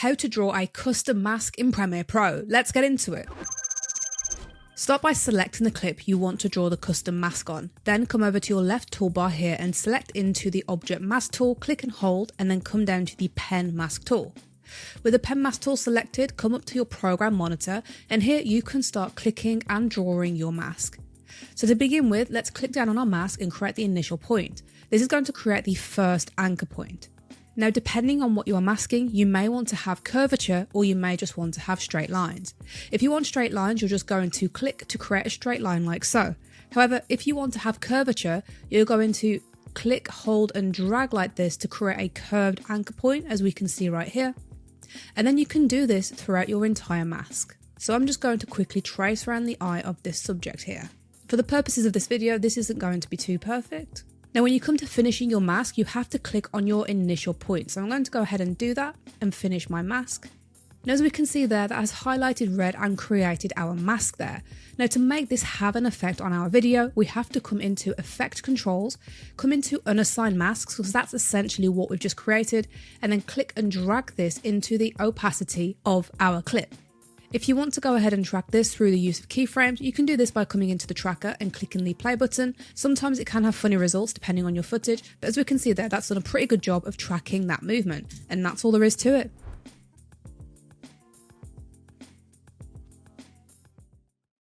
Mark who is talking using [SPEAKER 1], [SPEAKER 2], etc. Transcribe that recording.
[SPEAKER 1] how to draw a custom mask in Premiere Pro. Let's get into it. Start by selecting the clip you want to draw the custom mask on. Then come over to your left toolbar here and select into the Object Mask tool, click and hold, and then come down to the Pen Mask tool. With the Pen Mask tool selected, come up to your program monitor, and here you can start clicking and drawing your mask. So to begin with, let's click down on our mask and create the initial point. This is going to create the first anchor point. Now, depending on what you are masking, you may want to have curvature or you may just want to have straight lines. If you want straight lines, you're just going to click to create a straight line like so. However, if you want to have curvature, you're going to click, hold and drag like this to create a curved anchor point, as we can see right here. And then you can do this throughout your entire mask. So I'm just going to quickly trace around the eye of this subject here. For the purposes of this video, this isn't going to be too perfect. Now, when you come to finishing your mask, you have to click on your initial point. So I'm going to go ahead and do that and finish my mask. Now, as we can see there, that has highlighted red and created our mask there. Now, to make this have an effect on our video, we have to come into Effect Controls, come into Unassigned Masks, because that's essentially what we've just created, and then click and drag this into the opacity of our clip. If you want to go ahead and track this through the use of keyframes, you can do this by coming into the tracker and clicking the play button. Sometimes it can have funny results depending on your footage, but as we can see there, that's done a pretty good job of tracking that movement. And that's all there is to it.